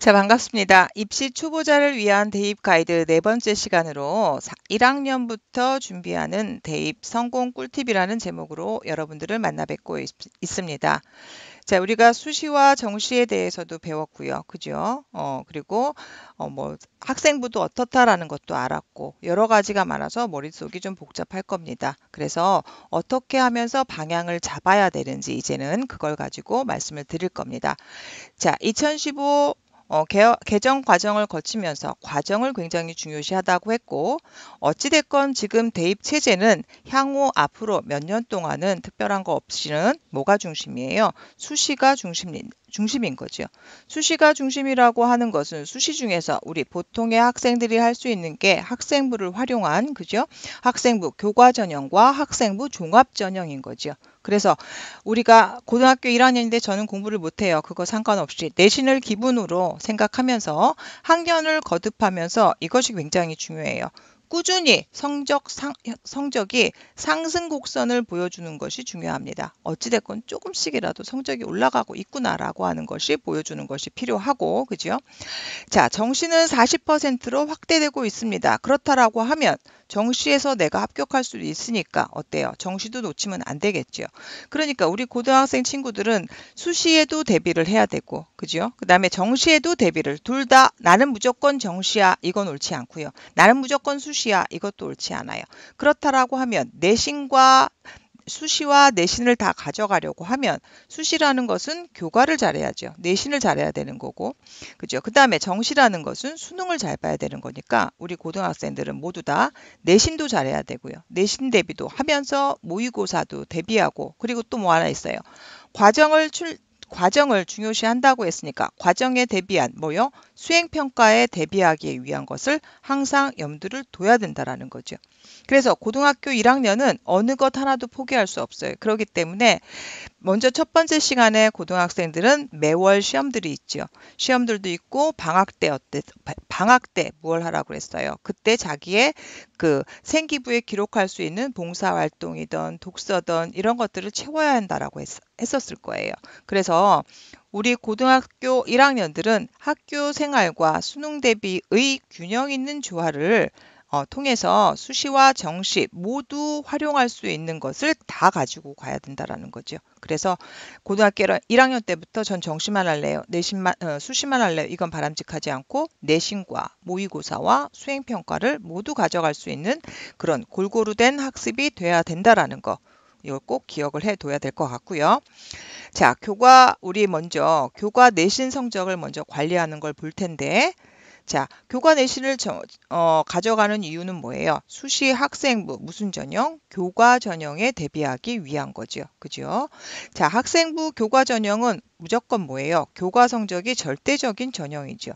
자, 반갑습니다. 입시 초보자를 위한 대입 가이드 네 번째 시간으로 1학년부터 준비하는 대입 성공 꿀팁이라는 제목으로 여러분들을 만나 뵙고 있습니다. 자, 우리가 수시와 정시에 대해서도 배웠고요. 그죠? 그리고 뭐 학생부도 어떻다라는 것도 알았고 여러 가지가 많아서 머릿속이 좀 복잡할 겁니다. 그래서 어떻게 하면서 방향을 잡아야 되는지 이제는 그걸 가지고 말씀을 드릴 겁니다. 자, 2015 개정 과정을 거치면서 과정을 굉장히 중요시하다고 했고, 어찌됐건 지금 대입 체제는 향후 앞으로 몇 년 동안은 특별한 거 없이는 뭐가 중심이에요? 수시가 중심인 거죠. 수시가 중심이라고 하는 것은 수시 중에서 우리 보통의 학생들이 할 수 있는 게 학생부를 활용한, 그죠? 학생부 교과 전형과 학생부 종합 전형인 거죠. 그래서 우리가 고등학교 1학년인데 저는 공부를 못해요. 그거 상관없이 내신을 기본으로 생각하면서 학년을 거듭하면서 이것이 굉장히 중요해요. 꾸준히 성적이 상승 곡선을 보여주는 것이 중요합니다. 어찌됐건 조금씩이라도 성적이 올라가고 있구나라고 하는 것이 보여주는 것이 필요하고, 그죠? 자, 정시는 40%로 확대되고 있습니다. 그렇다라고 하면 정시에서 내가 합격할 수도 있으니까 어때요? 정시도 놓치면 안 되겠죠. 그러니까 우리 고등학생 친구들은 수시에도 대비를 해야 되고, 그죠? 그다음에 정시에도 대비를 둘 다 나는 무조건 정시야 이건 옳지 않고요. 나는 무조건 수시야 이것도 옳지 않아요. 그렇다라고 하면 내신과 수시와 내신을 다 가져가려고 하면 수시라는 것은 교과를 잘해야죠. 내신을 잘해야 되는 거고. 그죠? 그다음에 정시라는 것은 수능을 잘 봐야 되는 거니까 우리 고등학생들은 모두 다 내신도 잘해야 되고요. 내신 대비도 하면서 모의고사도 대비하고 그리고 또 뭐 하나 있어요. 과정을 중요시한다고 했으니까 과정에 대비한 뭐요? 수행평가에 대비하기 위한 것을 항상 염두를 둬야 된다라는 거죠. 그래서 고등학교 1학년은 어느 것 하나도 포기할 수 없어요. 그렇기 때문에 먼저 첫 번째 시간에 고등학생들은 매월 시험들이 있죠. 시험들도 있고 방학 때 무얼 하라고 그랬어요. 그때 자기의 그 생기부에 기록할 수 있는 봉사활동이든 독서든 이런 것들을 채워야 한다라고 했었을 거예요. 그래서 우리 고등학교 1학년들은 학교 생활과 수능 대비의 균형 있는 조화를 통해서 수시와 정시 모두 활용할 수 있는 것을 다 가지고 가야 된다라는 거죠. 그래서 고등학교 1학년 때부터 전 정시만 할래요. 수시만 할래요. 이건 바람직하지 않고 내신과 모의고사와 수행평가를 모두 가져갈 수 있는 그런 골고루 된 학습이 돼야 된다라는 거. 이걸 꼭 기억을 해둬야 될 것 같고요. 자, 우리 먼저 교과 내신 성적을 먼저 관리하는 걸 볼 텐데, 자, 교과 내신을 가져가는 이유는 뭐예요? 수시 학생부 무슨 전형? 교과 전형에 대비하기 위한 거죠. 그죠? 자, 학생부 교과 전형은 무조건 뭐예요? 교과 성적이 절대적인 전형이죠.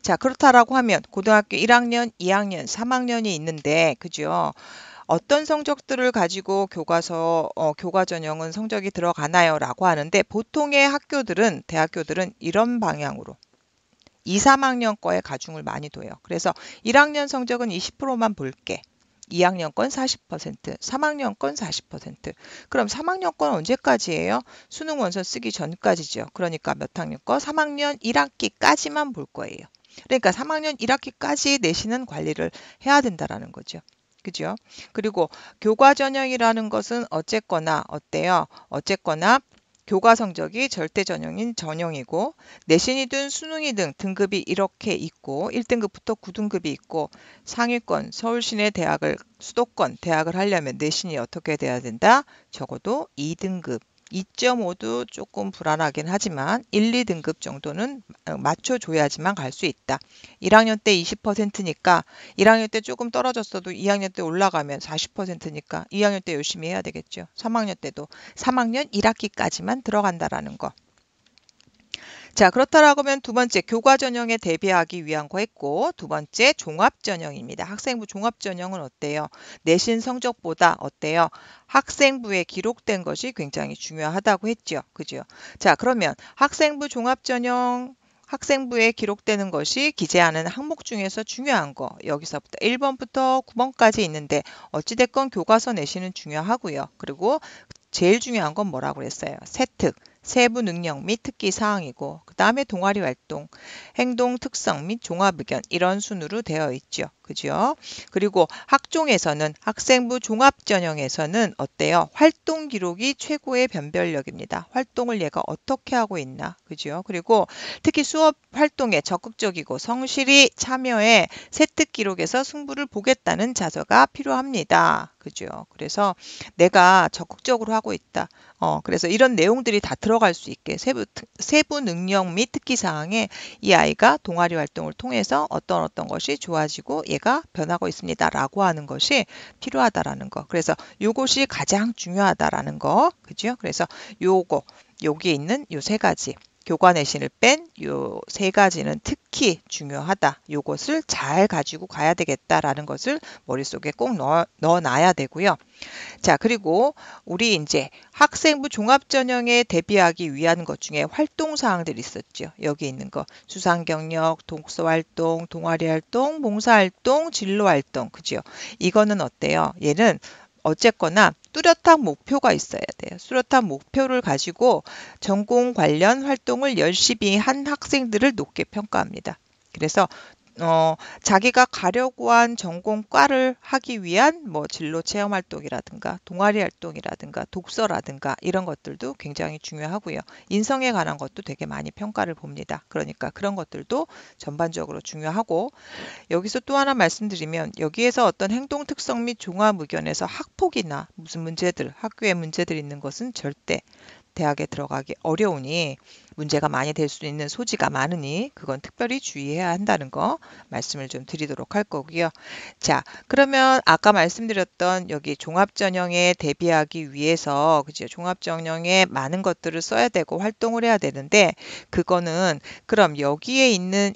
자, 그렇다라고 하면 고등학교 1학년, 2학년, 3학년이 있는데, 그죠? 어떤 성적들을 가지고 교과 전형은 성적이 들어가나요? 라고 하는데 보통의 대학교들은 이런 방향으로 2, 3학년 거에 가중을 많이 둬요. 그래서 1학년 성적은 20%만 볼게. 2학년 건 40%, 3학년 건 40%. 그럼 3학년 건 언제까지예요? 수능 원서 쓰기 전까지죠. 그러니까 몇 학년 거? 3학년 1학기까지만 볼 거예요. 그러니까 3학년 1학기까지 내신은 관리를 해야 된다라는 거죠. 그죠? 그리고 교과 전형이라는 것은 어쨌거나 어때요? 어쨌거나 교과 성적이 절대 전형인 전형이고 내신이든 수능이든 등급이 이렇게 있고 1등급부터 9등급이 있고 상위권 서울시내 수도권 대학을 하려면 내신이 어떻게 돼야 된다? 적어도 2등급 2.5도 조금 불안하긴 하지만 1, 2등급 정도는 맞춰줘야지만 갈 수 있다. 1학년 때 20%니까 1학년 때 조금 떨어졌어도 2학년 때 올라가면 40%니까 2학년 때 열심히 해야 되겠죠. 3학년 때도 3학년 1학기까지만 들어간다라는 거. 자, 그렇다라고 하면 두 번째 교과 전형에 대비하기 위한 거 했고 두 번째 종합 전형입니다. 학생부 종합 전형은 어때요? 내신 성적보다 어때요? 학생부에 기록된 것이 굉장히 중요하다고 했죠. 그죠? 자, 그러면 학생부 종합 전형 학생부에 기록되는 것이 기재하는 항목 중에서 중요한 거 여기서부터 1번부터 9번까지 있는데 어찌됐건 교과서 내신은 중요하고요. 그리고 제일 중요한 건 뭐라고 그랬어요? 세특. 세부 능력 및 특기 사항이고 그 다음에 동아리 활동, 행동 특성 및 종합 의견 이런 순으로 되어 있죠. 그죠? 그리고 학종에서는 학생부 종합 전형에서는 어때요? 활동 기록이 최고의 변별력입니다. 활동을 얘가 어떻게 하고 있나? 그죠? 그리고 특히 수업 활동에 적극적이고 성실히 참여해 세특 기록에서 승부를 보겠다는 자세가 필요합니다. 그죠? 그래서 내가 적극적으로 하고 있다. 그래서 이런 내용들이 다 들어갈 수 있게 세부 능력 및 특기 사항에 이 아이가 동아리 활동을 통해서 어떤 것이 좋아지고 얘가 변하고 있습니다라고 하는 것이 필요하다라는 거. 그래서 요것이 가장 중요하다라는 거. 그죠? 그래서 여기에 있는 요 세 가지. 교과 내신을 뺀 요 세 가지는 특히 중요하다. 요것을 잘 가지고 가야 되겠다라는 것을 머릿속에 꼭 넣어놔야 되고요. 자, 그리고 우리 이제 학생부 종합전형에 대비하기 위한 것 중에 활동 사항들이 있었죠. 여기 있는 거. 수상 경력, 독서 활동, 동아리 활동, 봉사 활동, 진로 활동. 그죠? 이거는 어때요? 얘는 어쨌거나 뚜렷한 목표가 있어야 돼요. 뚜렷한 목표를 가지고 전공 관련 활동을 열심히 한 학생들을 높게 평가합니다. 그래서 자기가 가려고 한 전공과를 하기 위한 뭐 진로 체험 활동이라든가 동아리 활동이라든가 독서라든가 이런 것들도 굉장히 중요하고요. 인성에 관한 것도 되게 많이 평가를 봅니다. 그러니까 그런 것들도 전반적으로 중요하고 여기서 또 하나 말씀드리면 여기에서 어떤 행동 특성 및 종합 의견에서 학폭이나 무슨 문제들, 학교에 문제들 있는 것은 절대 대학에 들어가기 어려우니 문제가 많이 될 수 있는 소지가 많으니 그건 특별히 주의해야 한다는 거 말씀을 좀 드리도록 할 거고요. 자, 그러면 아까 말씀드렸던 여기 종합전형에 대비하기 위해서 그죠? 종합전형에 많은 것들을 써야 되고 활동을 해야 되는데 그거는 그럼 여기에 있는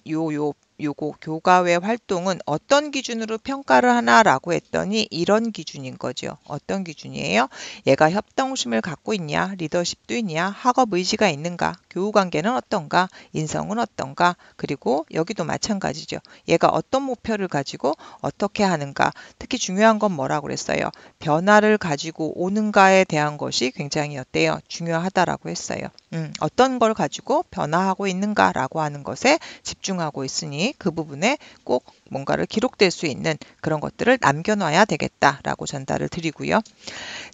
요거 교과외 활동은 어떤 기준으로 평가를 하나라고 했더니 이런 기준인 거죠. 어떤 기준이에요? 얘가 협동심을 갖고 있냐? 리더십도 있냐? 학업 의지가 있는가? 교우 관계는 어떤가? 인성은 어떤가? 그리고 여기도 마찬가지죠. 얘가 어떤 목표를 가지고 어떻게 하는가? 특히 중요한 건 뭐라고 그랬어요? 변화를 가지고 오는가에 대한 것이 굉장히 어때요? 중요하다라고 했어요. 어떤 걸 가지고 변화하고 있는가라고 하는 것에 집중하고 있으니 그 부분에 꼭 뭔가를 기록될 수 있는 그런 것들을 남겨놔야 되겠다라고 전달을 드리고요.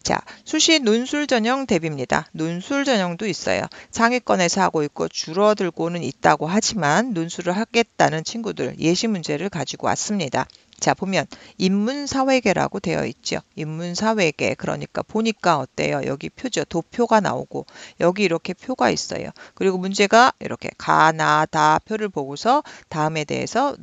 자, 수시 논술 전형 대비입니다. 논술 전형도 있어요. 상위권에서 하고 있고 줄어들고는 있다고 하지만 논술을 하겠다는 친구들 예시 문제를 가지고 왔습니다. 자, 보면 인문사회계라고 되어 있죠. 인문사회계. 그러니까 보니까 어때요? 여기 표죠. 도표가 나오고 여기 이렇게 표가 있어요. 그리고 문제가 이렇게 가, 나, 다 표를 보고서 다음에 대해서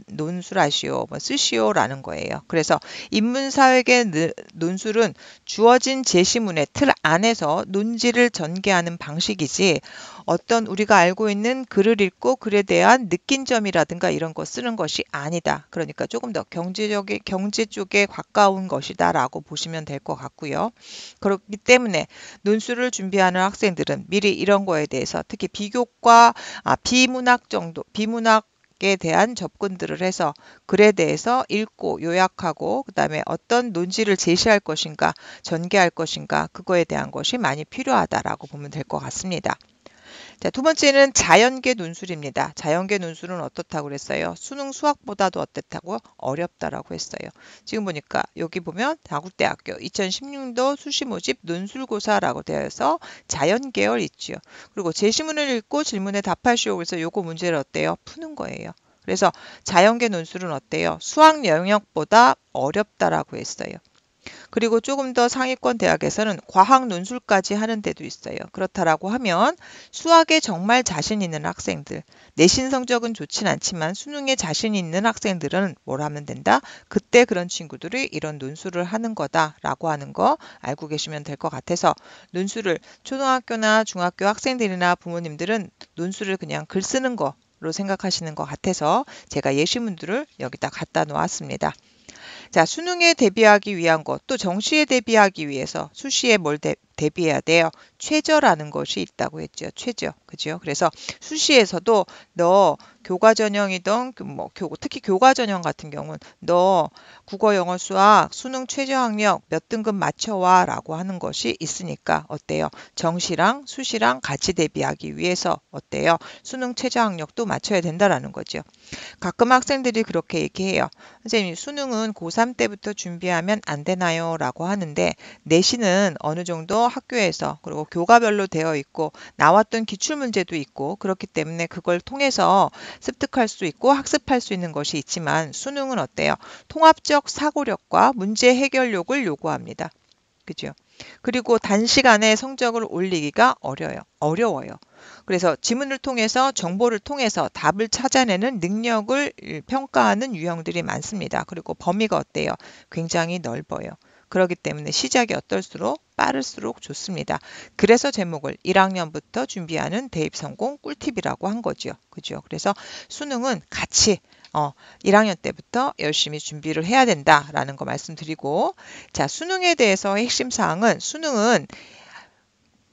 논술하시오, 뭐 쓰시오라는 거예요. 그래서 인문사회계 논술은 주어진 제시문의 틀 안에서 논지를 전개하는 방식이지 어떤 우리가 알고 있는 글을 읽고 글에 대한 느낀 점이라든가 이런 거 쓰는 것이 아니다. 그러니까 조금 더 경제 쪽에 가까운 것이다라고 보시면 될 것 같고요. 그렇기 때문에 논술을 준비하는 학생들은 미리 이런 거에 대해서 특히 비교과 비문학에 대한 접근들을 해서 글에 대해서 읽고 요약하고 그다음에 어떤 논지를 제시할 것인가 전개할 것인가 그거에 대한 것이 많이 필요하다라고 보면 될 것 같습니다. 자, 두 번째는 자연계 논술입니다. 자연계 논술은 어떻다고 그랬어요? 수능 수학보다도 어땠다고요? 어렵다라고 했어요. 지금 보니까 여기 보면 다국대학교 2016년도 수시 모집 논술고사라고 되어 있어 자연 계열 있지요. 그리고 제시문을 읽고 질문에 답하시오. 그래서 요거 문제를 어때요? 푸는 거예요. 그래서 자연계 논술은 어때요? 수학 영역보다 어렵다라고 했어요. 그리고 조금 더 상위권 대학에서는 과학 논술까지 하는 데도 있어요. 그렇다라고 하면 수학에 정말 자신 있는 학생들, 내신 성적은 좋진 않지만 수능에 자신 있는 학생들은 뭘 하면 된다? 그때 그런 친구들이 이런 논술을 하는 거다라고 하는 거 알고 계시면 될 것 같아서 논술을 초등학교나 중학교 학생들이나 부모님들은 논술을 그냥 글 쓰는 거로 생각하시는 것 같아서 제가 예시문들을 여기다 갖다 놓았습니다. 자, 수능에 대비하기 위한 것, 또 정시에 대비하기 위해서 수시에 대비해야 돼요. 최저라는 것이 있다고 했죠. 최저. 그죠? 그래서 수시에서도 너 교과 전형이든 특히 교과 전형 같은 경우는 너 국어, 영어, 수학, 수능 최저 학력 몇 등급 맞춰와라고 하는 것이 있으니까 어때요? 정시랑 수시랑 같이 대비하기 위해서 어때요? 수능 최저 학력도 맞춰야 된다라는 거죠. 가끔 학생들이 그렇게 얘기해요. 선생님, 수능은 고3 때부터 준비하면 안 되나요? 라고 하는데 내신은 어느 정도 학교에서 그리고 교과별로 되어 있고 나왔던 기출문제도 있고 그렇기 때문에 그걸 통해서 습득할 수 있고 학습할 수 있는 것이 있지만 수능은 어때요? 통합적 사고력과 문제 해결력을 요구합니다. 그죠? 그리고 단시간에 성적을 올리기가 어려워요. 그래서 지문을 통해서 정보를 통해서 답을 찾아내는 능력을 평가하는 유형들이 많습니다. 그리고 범위가 어때요? 굉장히 넓어요. 그렇기 때문에 시작이 어떨수록 빠를수록 좋습니다. 그래서 제목을 1학년부터 준비하는 대입 성공 꿀팁이라고 한 거죠. 그죠? 그래서 수능은 같이 1학년 때부터 열심히 준비를 해야 된다라는 거 말씀드리고, 자, 수능에 대해서 핵심 사항은 수능은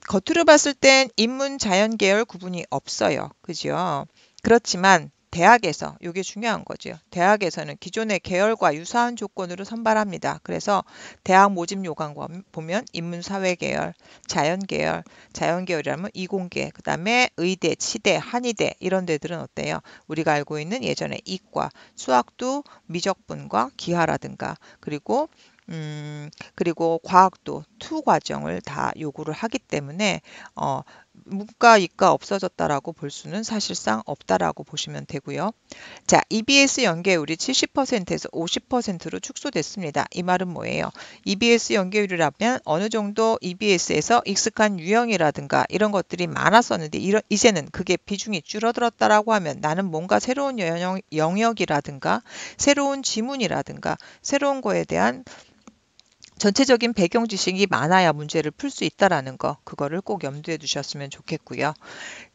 겉으로 봤을 땐 인문 자연 계열 구분이 없어요. 그죠? 그렇지만 대학에서 이게 중요한 거죠. 대학에서는 기존의 계열과 유사한 조건으로 선발합니다. 그래서 대학 모집 요강 보면 인문 사회 계열, 자연 계열이라면 이공계, 그다음에 의대, 치대, 한의대 이런 데들은 어때요? 우리가 알고 있는 예전에 이과, 수학도 미적분과 기하라든가 그리고 과학도 투 과정을 다 요구를 하기 때문에 문과, 이과 없어졌다라고 볼 수는 사실상 없다라고 보시면 되고요. 자, EBS 연계율이 70%에서 50%로 축소됐습니다. 이 말은 뭐예요? EBS 연계율이라면 어느 정도 EBS에서 익숙한 유형이라든가 이런 것들이 많았었는데 이제는 그게 비중이 줄어들었다라고 하면 나는 뭔가 새로운 영역이라든가 새로운 지문이라든가 새로운 거에 대한 전체적인 배경 지식이 많아야 문제를 풀 수 있다라는 거, 그거를 꼭 염두에 두셨으면 좋겠고요.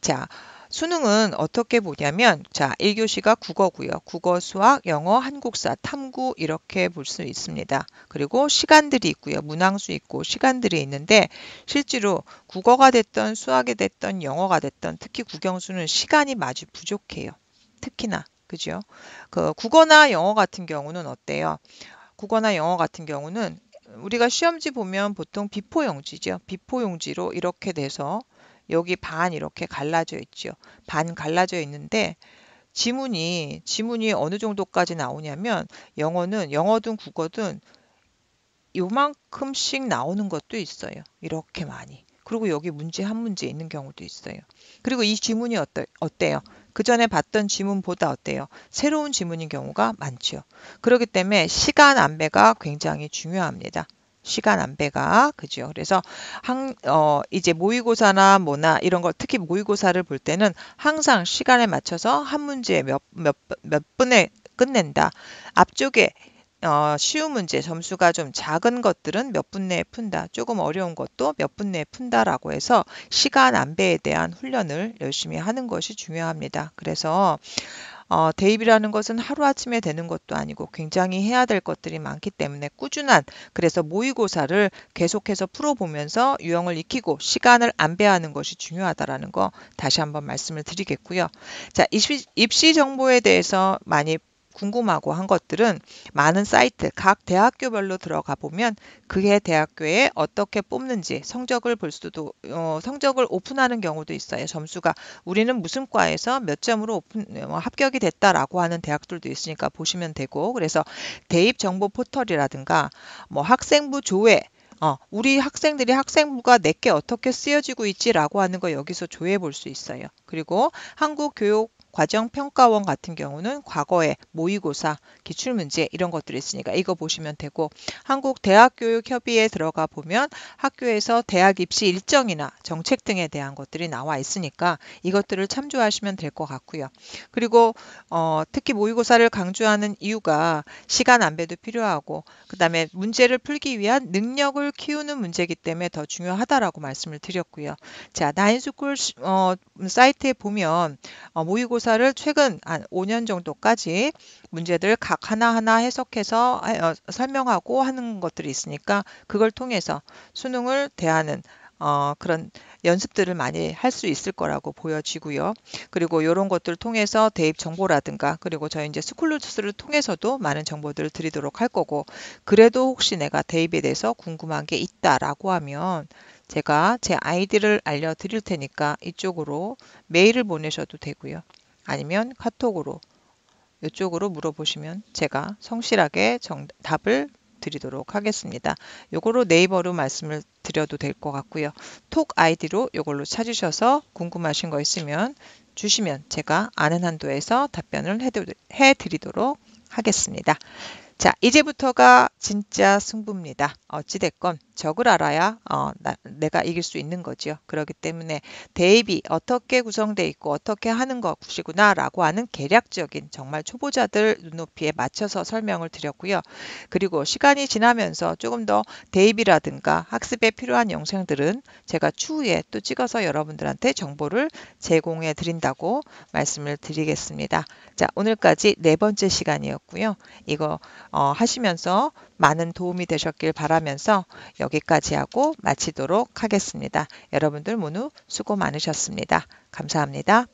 자, 수능은 어떻게 보냐면, 자, 1교시가 국어고요. 국어, 수학, 영어, 한국사, 탐구 이렇게 볼 수 있습니다. 그리고 시간들이 있고요. 문항수 있고 시간들이 있는데 실제로 국어가 됐던 수학이 됐던 영어가 됐던 특히 국영수는 시간이 마주 부족해요. 특히나. 그죠? 그 국어나 영어 같은 경우는 어때요? 국어나 영어 같은 경우는 우리가 시험지 보면 보통 비포용지죠. 비포용지로 이렇게 돼서 여기 반 이렇게 갈라져 있죠. 반 갈라져 있는데 지문이 어느 정도까지 나오냐면 영어든 국어든 요만큼씩 나오는 것도 있어요. 이렇게 많이. 그리고 여기 문제 한 문제 있는 경우도 있어요. 그리고 이 지문이 어때요? 그 전에 봤던 지문보다 어때요? 새로운 지문인 경우가 많죠. 그렇기 때문에 시간 안배가 굉장히 중요합니다. 시간 안배가 그죠. 그래서 이제 모의고사나 뭐나 이런 거 특히 모의고사를 볼 때는 항상 시간에 맞춰서 한 문제 몇 분에 끝낸다. 앞쪽에 쉬운 문제 점수가 좀 작은 것들은 몇 분 내에 푼다. 조금 어려운 것도 몇 분 내에 푼다라고 해서 시간 안배에 대한 훈련을 열심히 하는 것이 중요합니다. 그래서 대입이라는 것은 하루아침에 되는 것도 아니고 굉장히 해야 될 것들이 많기 때문에 그래서 모의고사를 계속해서 풀어보면서 유형을 익히고 시간을 안배하는 것이 중요하다라는 거 다시 한번 말씀을 드리겠고요. 자, 입시 정보에 대해서 많이 궁금하고 한 것들은 많은 사이트, 각 대학교별로 들어가 보면 그해 대학교에 어떻게 뽑는지 성적을 성적을 오픈하는 경우도 있어요. 점수가 우리는 무슨 과에서 몇 점으로 합격이 됐다라고 하는 대학들도 있으니까 보시면 되고, 그래서 대입 정보 포털이라든가 뭐 학생부 조회, 우리 학생들이 학생부가 내게 어떻게 쓰여지고 있지라고 하는 거 여기서 조회해 볼 수 있어요. 그리고 한국교육과정평가원 같은 경우는 과거에 모의고사, 기출문제 이런 것들이 있으니까 이거 보시면 되고, 한국대학교육협의회에 들어가 보면 학교에서 대학 입시 일정이나 정책 등에 대한 것들이 나와 있으니까 이것들을 참조하시면 될 것 같고요. 그리고 특히 모의고사를 강조하는 이유가 시간 안배도 필요하고 그다음에 문제를 풀기 위한 능력을 키우는 문제이기 때문에 더 중요하다라고 말씀을 드렸고요. 자, 나인스쿨 사이트에 보면 모의고사를 최근 한 5년 정도까지 문제들 각 하나하나 해석해서 설명하고 하는 것들이 있으니까 그걸 통해서 수능을 대하는 그런 연습들을 많이 할 수 있을 거라고 보여지고요. 그리고 이런 것들을 통해서 대입 정보라든가 그리고 저희 이제 스쿨루트스를 통해서도 많은 정보들을 드리도록 할 거고 그래도 혹시 내가 대입에 대해서 궁금한 게 있다라고 하면 제가 제 아이디를 알려드릴 테니까 이쪽으로 메일을 보내셔도 되고요. 아니면 카톡으로 이쪽으로 물어보시면 제가 성실하게 답을 드리도록 하겠습니다. 요거로 네이버로 말씀을 드려도 될 것 같고요. 톡 아이디로 요걸로 찾으셔서 궁금하신 거 있으면 주시면 제가 아는 한도에서 답변을 해드리도록 하겠습니다. 자, 이제부터가 진짜 승부입니다. 어찌됐건 적을 알아야 내가 이길 수 있는 거죠. 그렇기 때문에 대입이 어떻게 구성되어 있고 어떻게 하는 것이구나라고 하는 개략적인 정말 초보자들 눈높이에 맞춰서 설명을 드렸고요. 그리고 시간이 지나면서 조금 더 대입이라든가 학습에 필요한 영상들은 제가 추후에 또 찍어서 여러분들한테 정보를 제공해 드린다고 말씀을 드리겠습니다. 자, 오늘까지 네 번째 시간이었고요. 이거 하시면서 많은 도움이 되셨길 바라면서 여기까지 하고 마치도록 하겠습니다. 여러분들 모두 수고 많으셨습니다. 감사합니다.